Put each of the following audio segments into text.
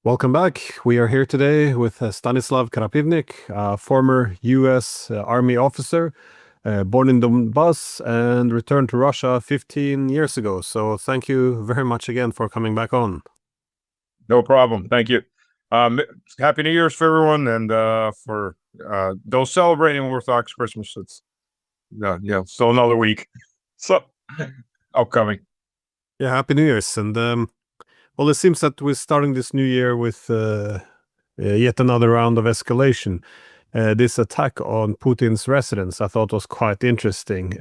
Welcome back. We are here today with Stanislav Karapivnik, former U.S. Army officer, born in Donbass and returned to Russia 15 years ago. So thank you very much again for coming back on. No problem. Thank you. Happy New Year's for everyone, and for those celebrating Orthodox Christmas, it's still another week. So upcoming. Yeah, Happy New Year's. And well, it seems that we're starting this new year with yet another round of escalation. This attack on Putin's residence I thought was quite interesting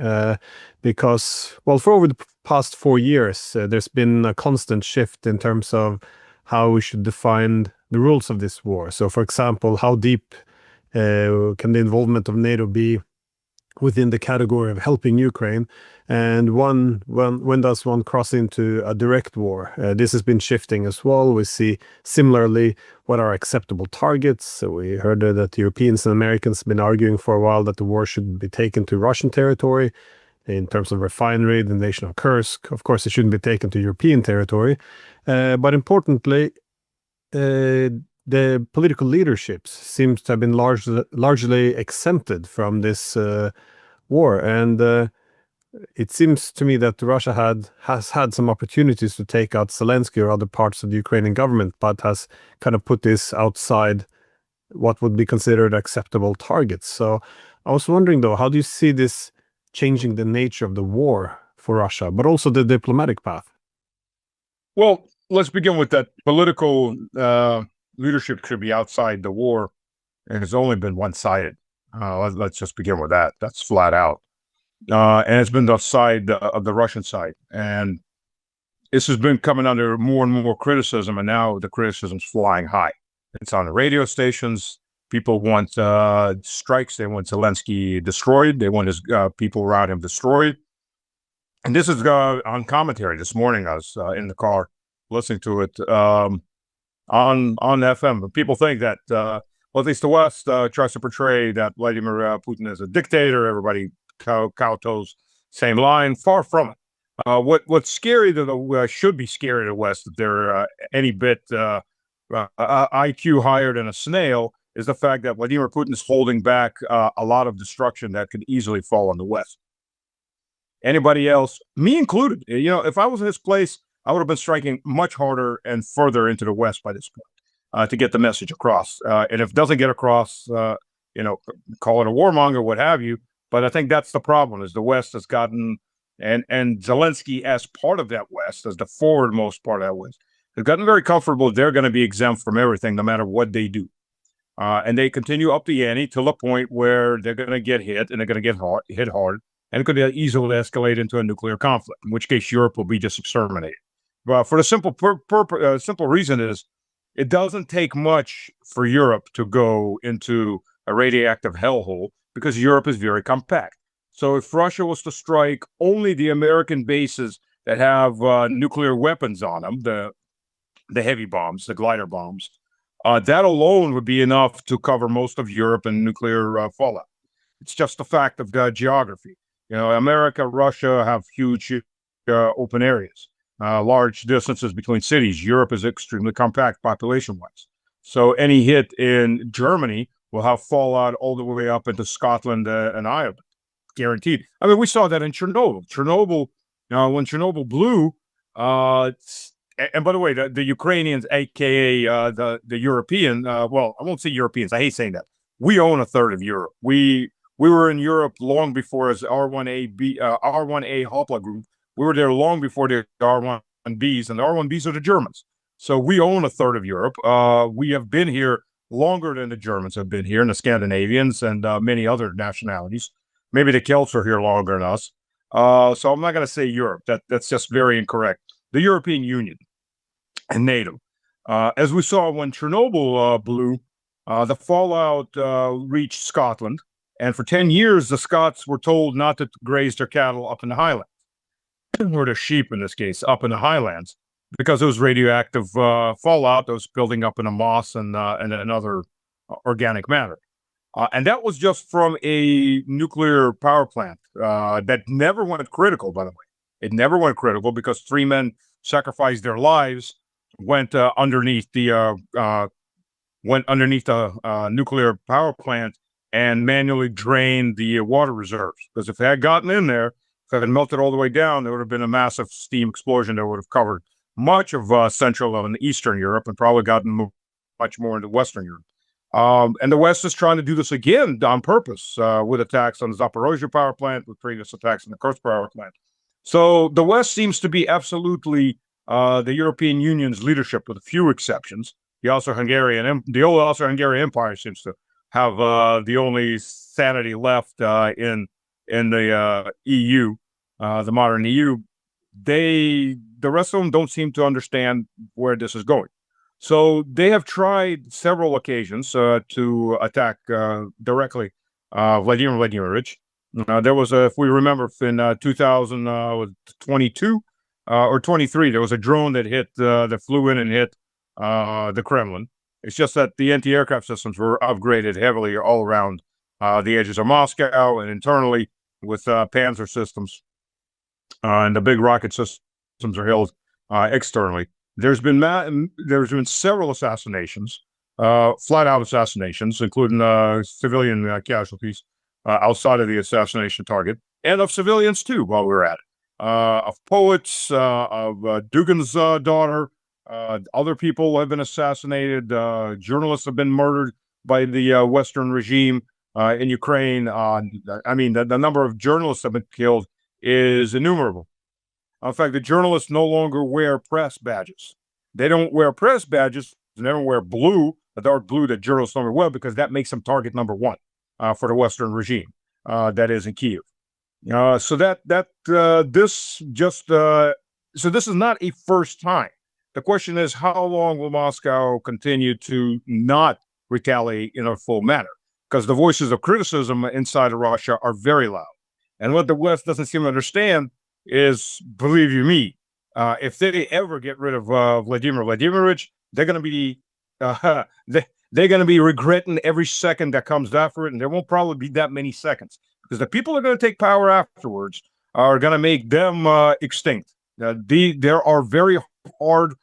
because, well, for over the past 4 years, there's been a constant shift in terms of how we should define the rules of this war. So, for example, how deep can the involvement of NATO be within the category of helping Ukraine, and when does one cross into a direct war? This has been shifting as well. We see similarly what are acceptable targets. So we heard that Europeans and Americans have been arguing for a while that the war should be taken to Russian territory in terms of refinery, the nation of Kursk. Of course, it shouldn't be taken to European territory. But importantly, the political leaderships seems to have been largely exempted from this war, and it seems to me that Russia has had some opportunities to take out Zelensky or other parts of the Ukrainian government, but has kind of put this outside what would be considered acceptable targets. So I was wondering, though, how do you see this changing the nature of the war for Russia, but also the diplomatic path? Well, let's begin with that. Political leadership should be outside the war, and it's only been one-sided. Let's just begin with that. That's flat out. And it's been the side of the Russian side. And this has been coming under more and more criticism, and now the criticism's flying high. It's on the radio stations. People want strikes. They want Zelensky destroyed. They want his people around him destroyed. And this is on commentary this morning. I was in the car listening to it on FM. But people think that, well, at least the West tries to portray that Vladimir Putin is a dictator. Everybody kowtows same line. Far from it. What's scary to the should be scary to the West, if they're any bit IQ higher than a snail, is the fact that Vladimir Putin is holding back a lot of destruction that could easily fall on the West. Anybody else, me included, if I was in his place, I would have been striking much harder and further into the West by this point to get the message across. And if it doesn't get across, call it a warmonger, what have you. But I think that's the problem, is the West has gotten, and Zelensky as part of that West, as the forwardmost part of that West, has gotten very comfortable. They're going to be exempt from everything, no matter what they do. And they continue up the ante to the point where they're going to get hit, and they're going to get hit hard, and it could easily escalate into a nuclear conflict, in which case Europe will be just exterminated. But for the simple reason is, it doesn't take much for Europe to go into a radioactive hellhole, because Europe is very compact. So if Russia was to strike only the American bases that have nuclear weapons on them, the heavy bombs, the glider bombs, that alone would be enough to cover most of Europe in nuclear fallout. It's just a fact of geography. America, Russia have huge open areas, large distances between cities. Europe is extremely compact population-wise. So any hit in Germany will have fallout all the way up into Scotland and Ireland, guaranteed. I mean, we saw that in Chernobyl. When Chernobyl blew, and by the way, the Ukrainians, aka the European, well, I won't say Europeans. I hate saying that. We own a third of Europe. We were in Europe long before as R1A Hopla group. We were there long before the R1Bs, and the R1Bs are the Germans. So we own a third of Europe. We have been here longer than the Germans have been here, and the Scandinavians and many other nationalities. Maybe the Celts are here longer than us. So I'm not going to say Europe. That's just very incorrect. The European Union and NATO. As we saw when Chernobyl blew, the fallout reached Scotland. And for 10 years, the Scots were told not to graze their cattle up in the highlands, or their sheep in this case, up in the highlands, because it was radioactive fallout that was building up in the moss and other organic matter. And that was just from a nuclear power plant that never went critical, by the way. It never went critical because 3 men sacrificed their lives went underneath the nuclear power plant and manually drained the water reserves. Because if it had gotten in there, if it had melted all the way down, there would have been a massive steam explosion that would have covered much of Central and Eastern Europe and probably gotten much more into Western Europe. And the West is trying to do this again on purpose with attacks on the Zaporozhye power plant, with previous attacks on the Kursk power plant. So the West seems to be absolutely the European Union's leadership, with a few exceptions. The Austro-Hungarian Empire seems to have the only sanity left in the EU, the modern EU. The rest of them don't seem to understand where this is going. So they have tried several occasions to attack directly Vladimir Vladimirovich. There was if we remember, in 2022 or 23, there was a drone that flew in and hit the Kremlin. It's just that the anti-aircraft systems were upgraded heavily all around the edges of Moscow and internally with Panzer systems, and the big rocket systems are held externally. There's been several assassinations, flat-out assassinations, including civilian casualties outside of the assassination target, and of civilians too. While we were at it, of poets, of Dugin's daughter. Other people have been assassinated. Journalists have been murdered by the Western regime in Ukraine. The number of journalists that have been killed is innumerable. In fact, the journalists no longer wear press badges. They don't wear press badges. They don't wear blue, the dark blue that journalists normally wear, because that makes them target number one for the Western regime that is in Kyiv. So this is not a first time. The question is, how long will Moscow continue to not retaliate in a full manner? Because the voices of criticism inside of Russia are very loud. And what the West doesn't seem to understand is, believe you me, if they ever get rid of Vladimir Vladimirovich, they're going to be regretting every second that comes after it, and there won't probably be that many seconds, because the people that are going to take power afterwards are going to make them extinct. There are very hard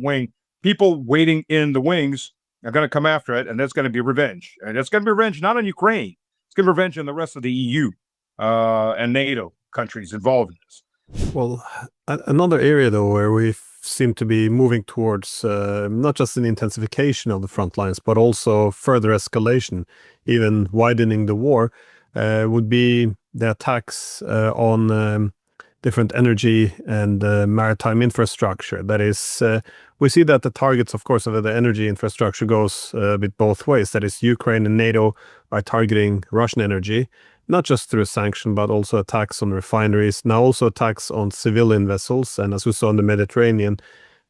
wing people waiting in the wings are going to come after it, and that's going to be revenge. And it's going to be revenge not on Ukraine. It's going to be revenge on the rest of the EU and NATO countries involved in this. Well, another area, though, where we seem to be moving towards not just an intensification of the front lines, but also further escalation, even widening the war, would be the attacks on different energy and maritime infrastructure. That is, we see that the targets, of course, of the energy infrastructure goes a bit both ways. That is, Ukraine and NATO are targeting Russian energy, not just through sanction, but also attacks on refineries, now also attacks on civilian vessels. And as we saw in the Mediterranean,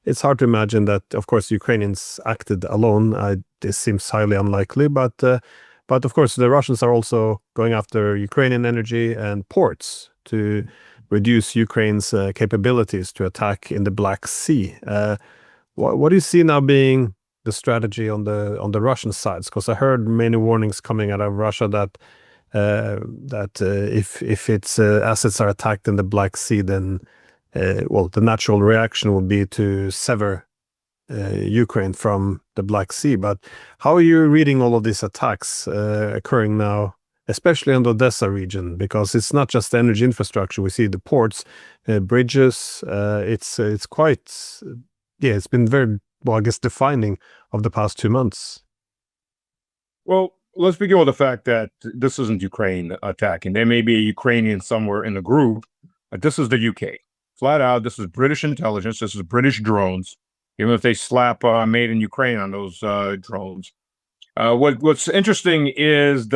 it's hard to imagine that, of course, Ukrainians acted alone. This seems highly unlikely, but of course, the Russians are also going after Ukrainian energy and ports to reduce Ukraine's capabilities to attack in the Black Sea. What do you see now being the strategy on the Russian sides? Because I heard many warnings coming out of Russia that if its assets are attacked in the Black Sea, then the natural reaction would be to sever Ukraine from the Black Sea. But how are you reading all of these attacks occurring now, especially in the Odessa region? Because it's not just the energy infrastructure. We see the ports, bridges. It's quite, it's been very, I guess, defining of the past 2 months. Well, let's begin with the fact that this isn't Ukraine attacking. There may be a Ukrainian somewhere in the group. This is the UK. Flat out, this is British intelligence. This is British drones, even if they slap made in Ukraine on those drones. What's interesting is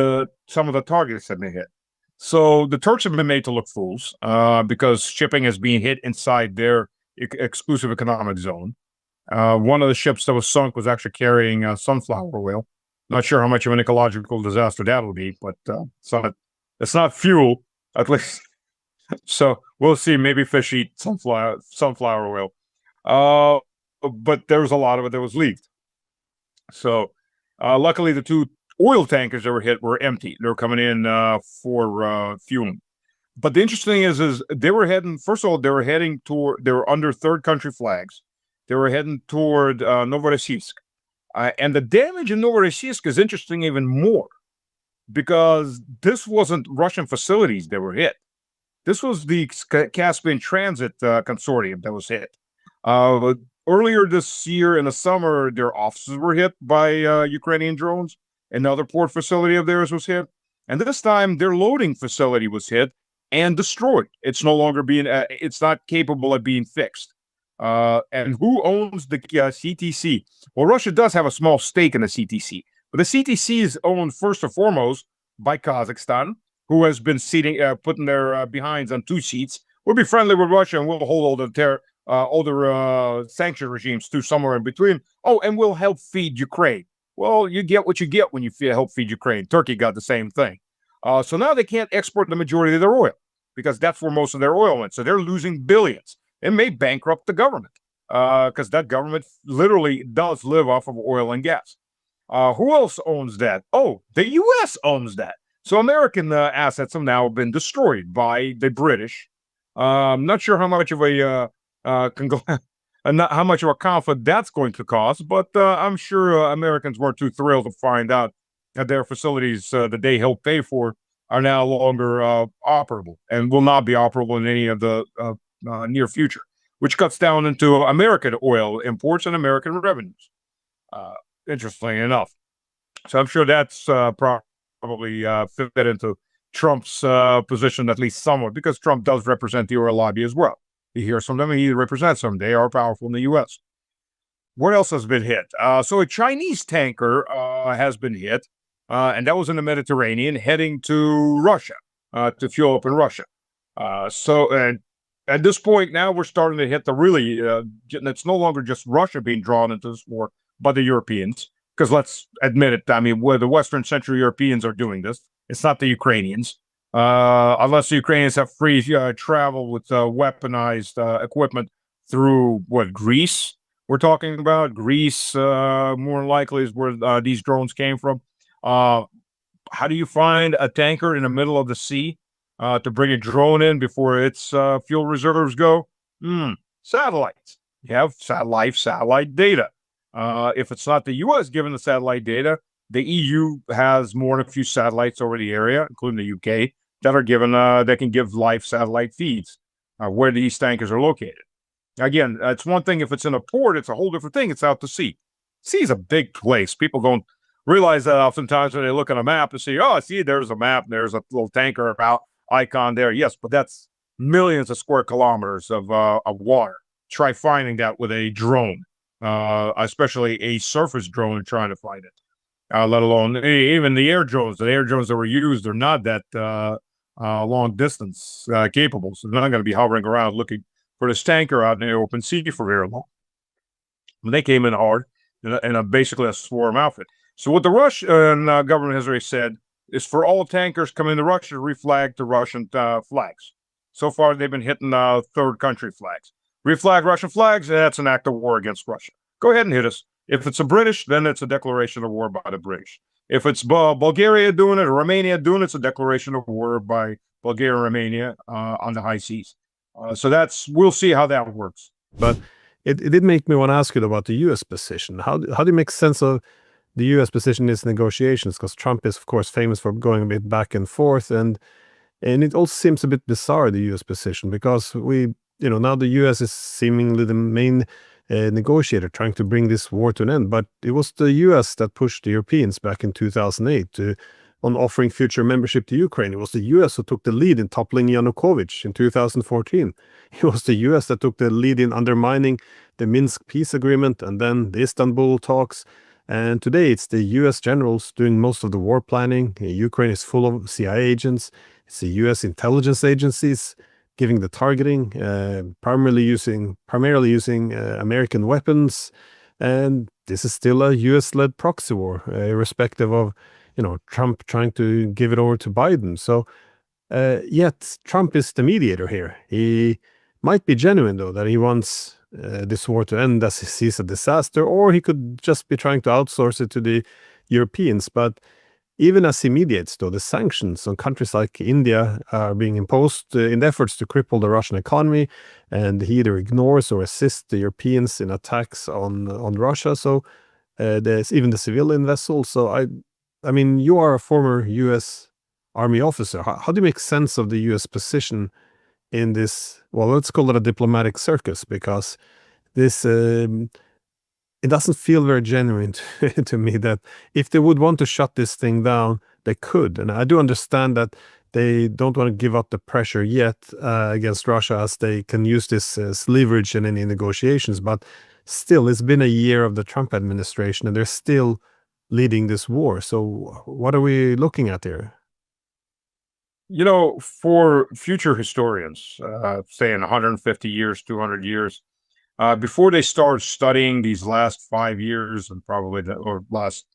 some of the targets have been hit. So the Turks have been made to look fools because shipping is being hit inside their exclusive economic zone. One of the ships that was sunk was actually carrying sunflower oil. Not sure how much of an ecological disaster that will be, but it's not fuel, at least. So we'll see. Maybe fish eat sunflower oil. But there was a lot of it that was leaked. So luckily, the 2 oil tankers that were hit were empty. They were coming in for fueling. But the interesting is they were heading. First of all, they were under third country flags. They were heading toward Novorossiysk, and the damage in Novorossiysk is interesting even more because this wasn't Russian facilities that were hit. This was the Caspian Transit Consortium that was hit. Earlier this year in the summer, their offices were hit by Ukrainian drones. Another port facility of theirs was hit. And this time, their loading facility was hit and destroyed. It's no longer it's not capable of being fixed. And who owns the CTC? Well, Russia does have a small stake in the CTC, but the CTC is owned first and foremost by Kazakhstan, who has been putting their behinds on two seats. We'll be friendly with Russia and we'll hold all the sanction regimes too, somewhere in between. Oh, and we'll help feed Ukraine. Well, you get what you get when you help feed Ukraine. Turkey got the same thing. So now they can't export the majority of their oil because that's where most of their oil went. So they're losing billions. It may bankrupt the government because that government literally does live off of oil and gas. Who else owns that? Oh, the U.S. owns that. So American assets have now been destroyed by the British. I'm not sure how much of how much of a conflict that's going to cause, but I'm sure Americans weren't too thrilled to find out that their facilities that they helped pay for are now longer operable and will not be operable in any of the near future, which cuts down into American oil imports and American revenues. Interestingly enough. So I'm sure that's probably fit into Trump's position at least somewhat, because Trump does represent the oil lobby as well. He hears from them and he represents them. They are powerful in the U.S. What else has been hit? So a Chinese tanker has been hit, and that was in the Mediterranean heading to Russia to fuel up in Russia. And at this point now we're starting to hit the really, it's no longer just Russia being drawn into this war, but the Europeans. Because let's admit it, I mean, where the Western Central Europeans are doing this, it's not the Ukrainians. Unless the Ukrainians have free travel with weaponized equipment through Greece. We're talking about Greece, more likely is where these drones came from. How do you find a tanker in the middle of the sea to bring a drone in before its fuel reserves go? Satellites. You have satellite data. If it's not the U.S. giving the satellite data, the EU has more than a few satellites over the area, including the UK, that are given that can give live satellite feeds where these tankers are located. Again, it's one thing if it's in a port; it's a whole different thing. It's out to sea. Sea is a big place. People don't realize that oftentimes when they look at a map and see, oh, see, there's a map, there's a little tanker about icon there. Yes, but that's millions of square kilometers of water. Try finding that with a drone, especially a surface drone, and trying to find it. Let alone even the air drones. The air drones that were used are not that long distance capable. So they're not going to be hovering around looking for this tanker out in the open sea for very long. And they came in hard in basically a swarm outfit. So what the Russian government has already said is for all tankers coming into Russia to reflag to Russian flags. So far, they've been hitting third country flags. Reflag Russian flags, that's an act of war against Russia. Go ahead and hit us. If it's a British, then it's a declaration of war by the British. If it's Bulgaria doing it or Romania doing it, it's a declaration of war by Bulgaria and Romania on the high seas. So we'll see how that works. But it did make me want to ask you about the U.S. position. How do you make sense of the U.S. position in these negotiations? Because Trump is, of course, famous for going a bit back and forth, and it also seems a bit bizarre, the U.S. position, because now the U.S. is seemingly the main negotiator trying to bring this war to an end. But it was the U.S. that pushed the Europeans back in 2008 on offering future membership to Ukraine. It was the U.S. who took the lead in toppling Yanukovych in 2014. It was the U.S. that took the lead in undermining the Minsk peace agreement and then the Istanbul talks. And today it's the U.S. generals doing most of the war planning. Ukraine is full of CIA agents. It's the U.S. intelligence agencies giving the targeting, primarily using American weapons. And this is still a U.S.-led proxy war, irrespective of Trump trying to give it over to Biden. So yet Trump is the mediator here. He might be genuine, though, that he wants this war to end as he sees a disaster, or he could just be trying to outsource it to the Europeans. But even as he mediates, though, the sanctions on countries like India are being imposed in efforts to cripple the Russian economy, and he either ignores or assists the Europeans in attacks on Russia. So there's even the civilian vessels. So I mean, you are a former U.S. Army officer. How do you make sense of the U.S. position in this? Well, let's call it a diplomatic circus, because this it doesn't feel very genuine to me that if they would want to shut this thing down, they could. And I do understand that they don't want to give up the pressure yet against Russia, as they can use this as leverage in any negotiations. But still, it's been a year of the Trump administration, and they're still leading this war. So what are we looking at here? For future historians, say in 150 years, 200 years, before they start studying these last 5 years, and probably or last,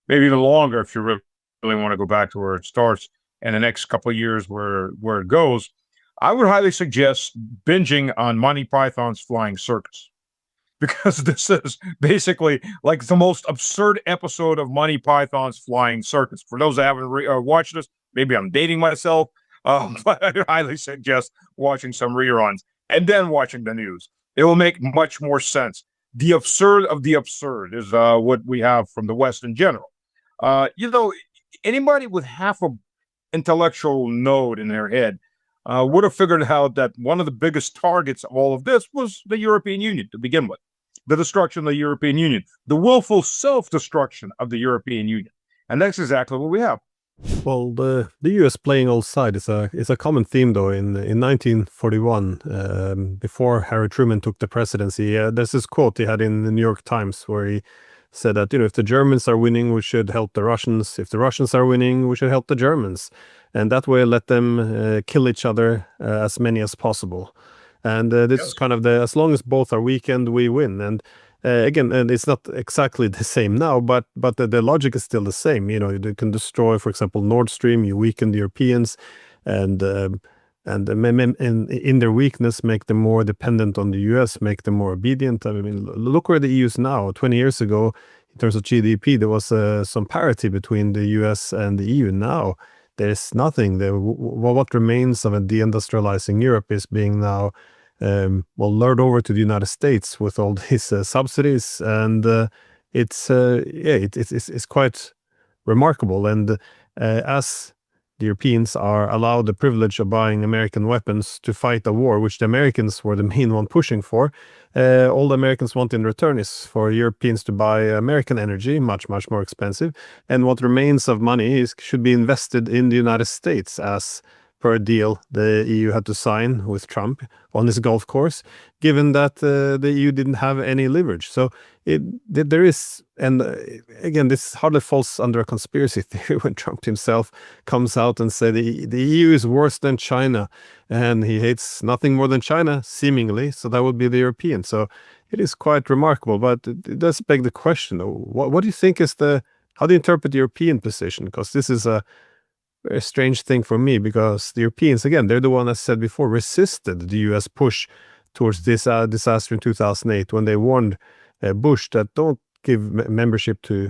maybe even longer, if you really want to go back to where it starts, and the next couple of years where it goes, I would highly suggest binging on Monty Python's Flying Circus, because this is basically like the most absurd episode of Monty Python's Flying Circus. For those that haven't watched this, maybe I'm dating myself, but I highly suggest watching some reruns and then watching the news. It will make much more sense. The absurd of the absurd is what we have from the West in general. Anybody with half a intellectual node in their head would have figured out that one of the biggest targets of all of this was the European Union to begin with. The destruction of the European Union, the willful self-destruction of the European Union. And that's exactly what we have. Well, the U.S. playing all sides is a common theme, though. In 1941, before Harry Truman took the presidency, there's this quote he had in the New York Times where he said that, if the Germans are winning, we should help the Russians. If the Russians are winning, we should help the Germans. And that way let them kill each other, as many as possible. And this is kind of as long as both are weakened, we win. And again, and it's not exactly the same now, but the logic is still the same. You can destroy, for example, Nord Stream, you weaken the Europeans, and in their weakness, make them more dependent on the US, make them more obedient. I mean, look where the EU is now. 20 years ago, in terms of GDP, there was some parity between the US and the EU. Now, there's nothing. What remains of a deindustrializing Europe is being now lured over to the United States with all these subsidies, and it's quite remarkable. And as the Europeans are allowed the privilege of buying American weapons to fight a war, which the Americans were the main one pushing for, all the Americans want in return is for Europeans to buy American energy, much, much more expensive. And what remains of money should be invested in the United States, as per a deal the EU had to sign with Trump on his golf course, given that the EU didn't have any leverage. So there is, and again, this hardly falls under a conspiracy theory when Trump himself comes out and says the EU is worse than China, and he hates nothing more than China, seemingly, so that would be the European. So it is quite remarkable, but it does beg the question, what do you think is how do you interpret the European position? Because this is a very strange thing for me, because the Europeans, again, they're the one, as said before, resisted the US push towards this disaster in 2008 when they warned Bush that don't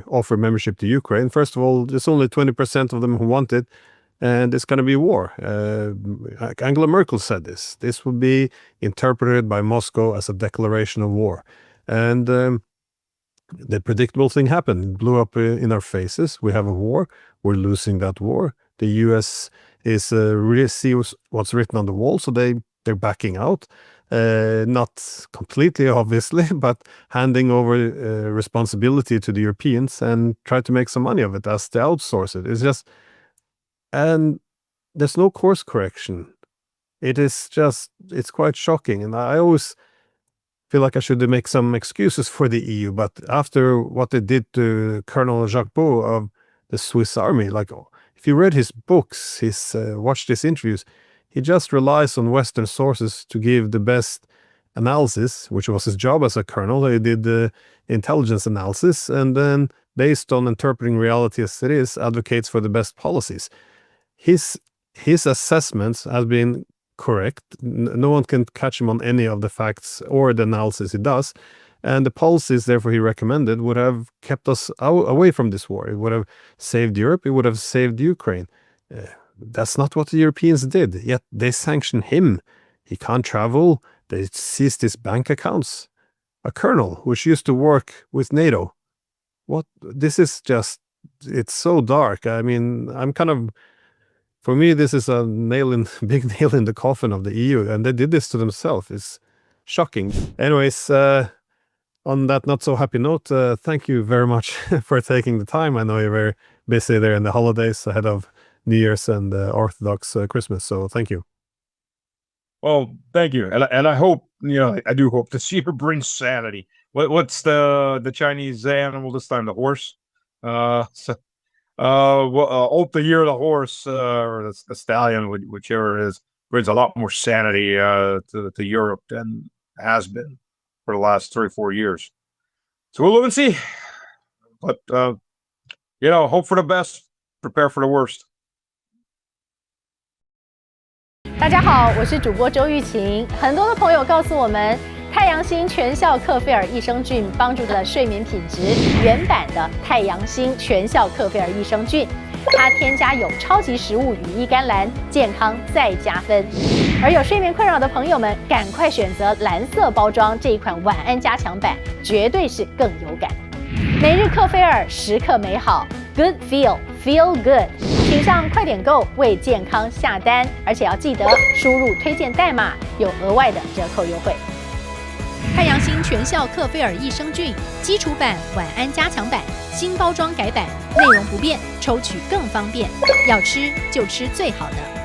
offer membership to Ukraine. First of all, there's only 20% of them who want it, and it's going to be war. Angela Merkel said this. This will be interpreted by Moscow as a declaration of war. And the predictable thing happened. It blew up in our faces. We have a war. We're losing that war. The U.S. is really sees what's written on the wall, so they're backing out. Not completely, obviously, but handing over responsibility to the Europeans and try to make some money of it as they outsource it. It's just, and there's no course correction. It's quite shocking. And I always feel like I should make some excuses for the EU, but after what they did to Colonel Jacques Beau of the Swiss Army, if you read his books, watched his interviews, he just relies on Western sources to give the best analysis, which was his job as a colonel. He did the intelligence analysis, and then, based on interpreting reality as it is, advocates for the best policies. His assessments have been correct. No one can catch him on any of the facts or the analysis he does. And the policies, therefore, he recommended would have kept us away from this war. It would have saved Europe. It would have saved Ukraine. That's not what the Europeans did. Yet they sanctioned him. He can't travel. They seized his bank accounts. A colonel which used to work with NATO. What? This is just, it's so dark. I mean, for me, this is a big nail in the coffin of the EU. And they did this to themselves. It's shocking. Anyways, on that not so happy note, thank you very much for taking the time. I know you're very busy there in the holidays ahead of New Year's and Orthodox Christmas. So thank you. Well, thank you. And I hope, I do hope this year brings sanity. What's the Chinese animal this time? The horse? Hope the year of the horse, or the stallion, whichever it is, brings a lot more sanity to Europe than has been for the last 3 or 4 years. So we'll live and see. But, hope for the best, prepare for the worst. 大家好，我是主播周玉琴。很多的朋友告诉我们，太阳星全效克菲尔益生菌帮助了睡眠品质。原版的太阳星全效克菲尔益生菌，它添加有超级食物羽衣甘蓝，健康再加分。而有睡眠困扰的朋友们，赶快选择蓝色包装这一款晚安加强版，绝对是更有感。每日克菲尔，时刻美好 ，Good Feel Good。请上快点购为健康下单，而且要记得输入推荐代码，有额外的折扣优惠。太阳星全效克菲尔益生菌基础版、晚安加强版，新包装改版，内容不变，抽取更方便。要吃就吃最好的。